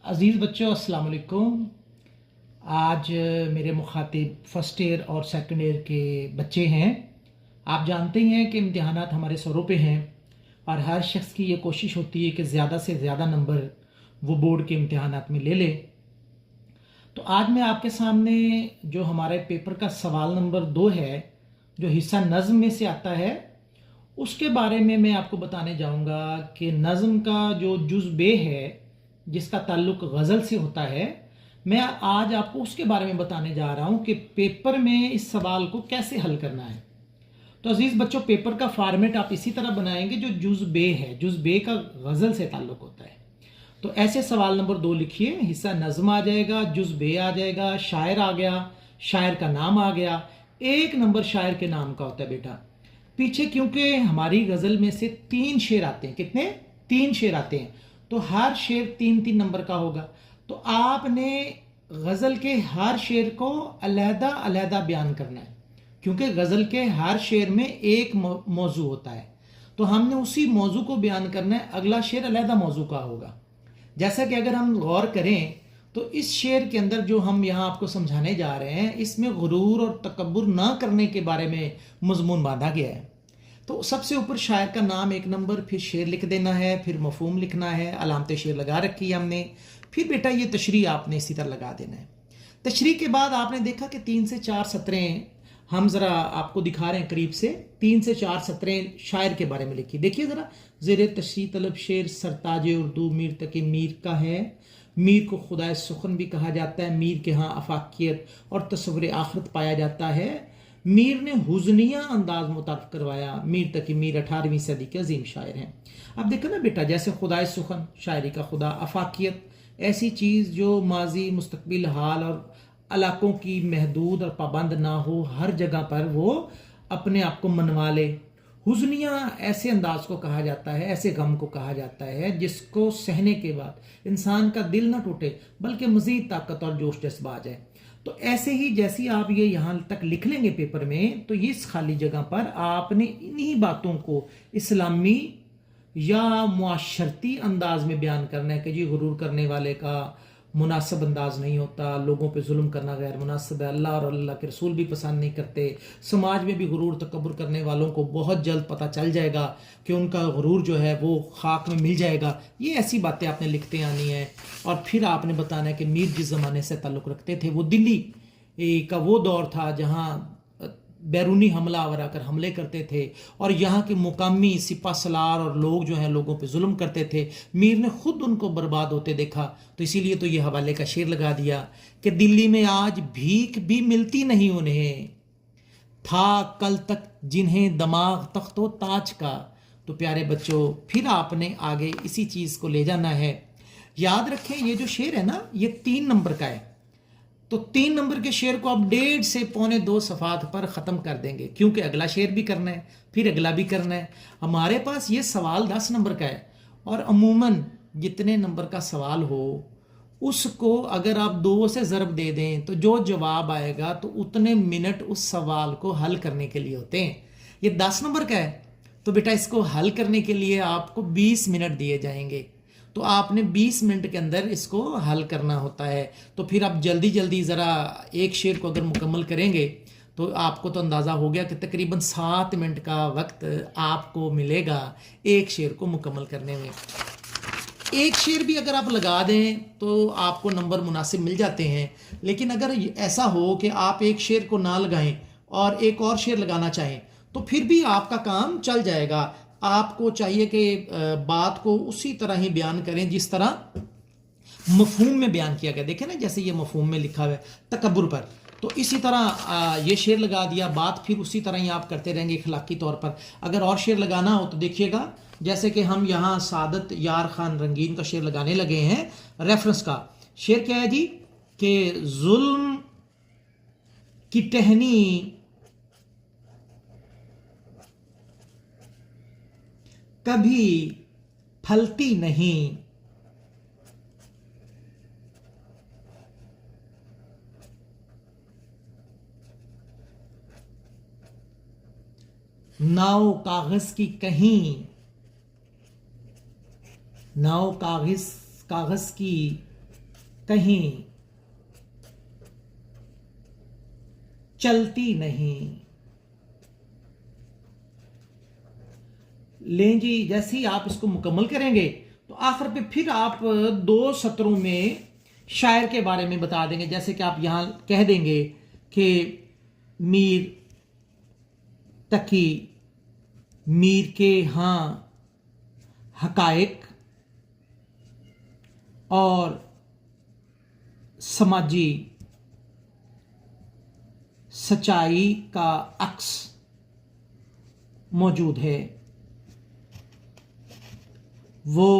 अज़ीज़ बच्चों अस्सलाम वालेकुम। आज मेरे मुखातिब फ़र्स्ट ईयर और सेकंड ईयर के बच्चे हैं। आप जानते ही हैं कि इम्तिहानात हमारे सरों पे हैं और हर शख्स की ये कोशिश होती है कि ज़्यादा से ज़्यादा नंबर वो बोर्ड के इम्तिहानात में ले ले। तो आज मैं आपके सामने जो हमारे पेपर का सवाल नंबर 2 है, जो हिस्सा नज़्म में से आता है, उसके बारे में मैं आपको बताने जाऊंगा कि नज़्म का जो जुज़ बे है, जिसका ताल्लुक़ गज़ल से होता है, मैं आज आपको उसके बारे में बताने जा रहा हूं कि पेपर में इस सवाल को कैसे हल करना है। तो अजीज़ बच्चों, पेपर का फॉर्मेट आप इसी तरह बनाएंगे जो जुज़ बे है। जुज़ बे का गज़ल से ताल्लुक़ होता है। तो ऐसे सवाल नंबर 2 लिखिए। हिस्सा नज़्म आ जाएगा, जुज़ बे आ जाएगा, शायर आ गया, शायर का नाम आ गया। 1 नंबर शायर के नाम का होता है बेटा। पीछे क्योंकि हमारी गज़ल में से 3 शेर आते हैं। कितने? 3 शेर आते हैं, तो हर शेर 3-3 नंबर का होगा। तो आपने गज़ल के हर शेर को अलहदा अलहदा बयान करना है, क्योंकि गज़ल के हर शेर में एक मौजू होता है। तो हमने उसी मौजू को बयान करना है। अगला शेर अलहदा मौजू का होगा। जैसा कि अगर हम गौर करें तो इस शेर के अंदर जो हम यहाँ आपको समझाने जा रहे हैं, इसमें गुरूर और तकब्बुर ना करने के बारे में मजमून बांधा गया है। तो सबसे ऊपर शायर का नाम 1 नंबर, फिर शेर लिख देना है, फिर मफहूम लिखना है, अलामत शेर लगा रखी है हमने। फिर बेटा ये तशरीह आपने इसी तरह लगा देना है। तशरीह के बाद आपने देखा कि 3 से 4 सतरें हम ज़रा आपको दिखा रहे हैं करीब से। 3 से 4 सतरें शायर के बारे में लिखी। देखिए ज़रा, ज़ेर तशरीह तलब शेर सरताज उर्दू मीर तकी मीर का है। मीर को खुदाए सुखन भी कहा जाता है। मीर के यहाँ अफाकियत और तस्वुर आखिरत पाया जाता है। मीर ने हुज़निया अंदाज मुतारफ करवाया। मीर तकी मीर 18वीं सदी के अजीम शायर हैं। अब देखो ना बेटा, जैसे खुदाए सुखन शायरी का खुदा, अफाकियत ऐसी चीज़ जो माजी मुस्तकबिल हाल और इलाकों की महदूद और पाबंद ना हो, हर जगह पर वो अपने आप को मनवा ले। हुज़निया ऐसे अंदाज को कहा जाता है, ऐसे गम को कहा जाता है जिसको सहने के बाद इंसान का दिल ना टूटे बल्कि मज़ीद ताकत और जोश जज्बा आ जाए। तो ऐसे ही जैसी आप ये यहाँ तक लिख लेंगे पेपर में, तो इस खाली जगह पर आपने इन्हीं बातों को इस्लामी या मुआशरती अंदाज में बयान करना है कि जी गुरूर करने वाले का मुनासिब अंदाज नहीं होता, लोगों पे जुल्म करना गैर मुनासिब है, अल्लाह और अल्लाह के रसूल भी पसंद नहीं करते। समाज में भी गुरूर तकब्बुर करने वालों को बहुत जल्द पता चल जाएगा कि उनका गुरूर जो है वो खाक में मिल जाएगा। ये ऐसी बातें आपने लिखते आनी है। और फिर आपने बताना है कि मीर जिस ज़माने से ताल्लुक़ रखते थे वो दिल्ली का वो दौर था जहाँ बैरूनी हमला आवर आकर हमले करते थे और यहाँ के मुकामी सिपा सलार और लोग जो हैं लोगों पे जुल्म करते थे। मीर ने खुद उनको बर्बाद होते देखा, तो इसीलिए तो ये हवाले का शेर लगा दिया कि दिल्ली में आज भीख भी मिलती नहीं उन्हें, था कल तक जिन्हें दमाग तख्तो ताज का। तो प्यारे बच्चों, फिर आपने आगे इसी चीज़ को ले जाना है। याद रखें, ये जो शेर है ना, ये 3 नंबर का है। तो 3 नंबर के शेर को आप 1.5 से 1.25 सफ़ात पर ख़त्म कर देंगे, क्योंकि अगला शेर भी करना है, फिर अगला भी करना है। हमारे पास ये सवाल 10 नंबर का है और अमूमन जितने नंबर का सवाल हो उसको अगर आप 2 से ज़रब दे दें तो जो जवाब आएगा तो उतने मिनट उस सवाल को हल करने के लिए होते हैं। ये 10 नंबर का है, तो बेटा इसको हल करने के लिए आपको 20 मिनट दिए जाएंगे। तो आपने 20 मिनट के अंदर इसको हल करना होता है। तो फिर आप जल्दी जल्दी ज़रा एक शेर को अगर मुकम्मल करेंगे तो आपको तो अंदाज़ा हो गया कि तकरीबन 7 मिनट का वक्त आपको मिलेगा एक शेर को मुकम्मल करने में। एक शेर भी अगर आप लगा दें तो आपको नंबर मुनासिब मिल जाते हैं। लेकिन अगर ऐसा हो कि आप एक शेर को ना लगाएं और एक और शेर लगाना चाहें तो फिर भी आपका काम चल जाएगा। आपको चाहिए कि बात को उसी तरह ही बयान करें जिस तरह मफहूम में बयान किया गया। देखें ना, जैसे ये मफहूम में लिखा हुआ है तकब्बुर पर, तो इसी तरह ये शेर लगा दिया, बात फिर उसी तरह ही आप करते रहेंगे अखलाकी तौर पर। अगर और शेर लगाना हो तो देखिएगा, जैसे कि हम यहाँ सादत यार खान रंगीन का शेर लगाने लगे हैं। रेफरेंस का शेर क्या है जी कि जुल्म की टहनी कभी फलती नहीं, नाव कागज की कहीं, नाव कागज की कहीं चलती नहीं। लें जी, जैसे ही आप इसको मुकम्मल करेंगे तो आखिर पे फिर आप 2 सत्रों में शायर के बारे में बता देंगे। जैसे कि आप यहां कह देंगे कि मीर तकी मीर के हाँ हकायक और समाजी सच्चाई का अक्स मौजूद है। वो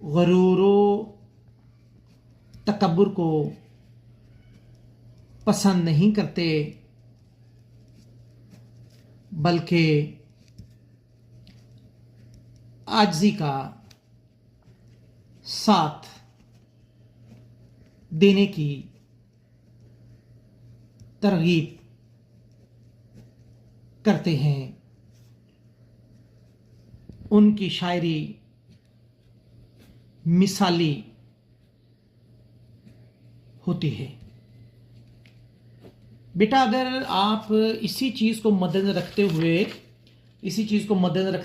गरूरो तकब्बुर को पसंद नहीं करते, बल्कि आजिज़ी का साथ देने की तरगीब करते हैं। उनकी शायरी मिसाली होती है। बेटा, अगर आप इसी चीज़ को मद्देनजर रखते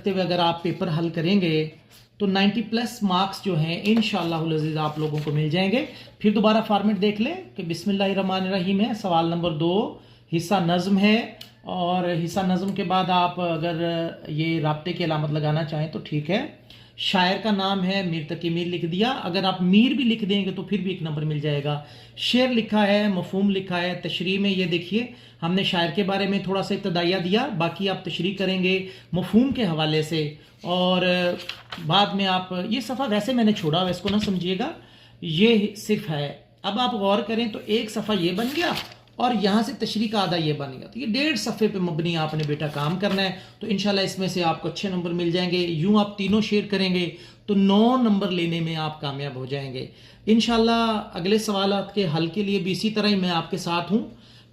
हुए अगर आप पेपर हल करेंगे तो 90+ मार्क्स जो हैं इंशाअल्लाह अज़ीज़ आप लोगों को मिल जाएंगे। फिर दोबारा फॉर्मेट देख लें कि बिस्मिल्लाहिर्रहमानिर्रहीम है, सवाल नंबर 2 हिस्सा नज़्म है, और हिस्सा नज़्म के बाद आप अगर ये राब्ते की अलामत लगाना चाहें तो ठीक है। शायर का नाम है मीर तकी मीर लिख दिया। अगर आप मीर भी लिख देंगे तो फिर भी 1 नंबर मिल जाएगा। शेर लिखा है, मफहूम लिखा है, तशरीह में ये देखिए हमने शायर के बारे में थोड़ा सा इब्तदाइया दिया, बाकी आप तशरीह करेंगे मफहूम के हवाले से, और बाद में आप ये सफ़ा वैसे मैंने छोड़ा हुआ, इसको ना समझिएगा, ये सिर्फ है। अब आप गौर करें तो एक सफ़ा ये बन गया और यहाँ से तशरीह का आधा ये बन गया, तो ये 1.5 सफ़े पे मबनी आपने बेटा काम करना है। तो इंशाल्लाह इसमें से आपको अच्छे नंबर मिल जाएंगे। यूँ आप तीनों शेयर करेंगे तो 9 नंबर लेने में आप कामयाब हो जाएंगे इंशाल्लाह। अगले सवालात के हल के लिए भी इसी तरह ही मैं आपके साथ हूँ।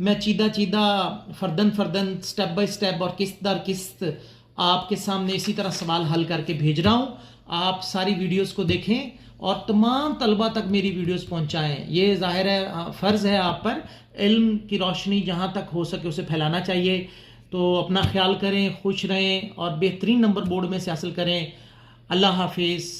मैं चीदा फर्दन स्टेप बाय स्टेप और किस्त दर किस्त आपके सामने इसी तरह सवाल हल करके भेज रहा हूँ। आप सारी वीडियोस को देखें और तमाम तलबा तक मेरी वीडियोस पहुंचाएं। ये ज़ाहिर है फ़र्ज़ है आप पर, इल्म की रोशनी जहां तक हो सके उसे फैलाना चाहिए। तो अपना ख्याल करें, खुश रहें और बेहतरीन नंबर बोर्ड में से हासिल करें। अल्लाह हाफिज़।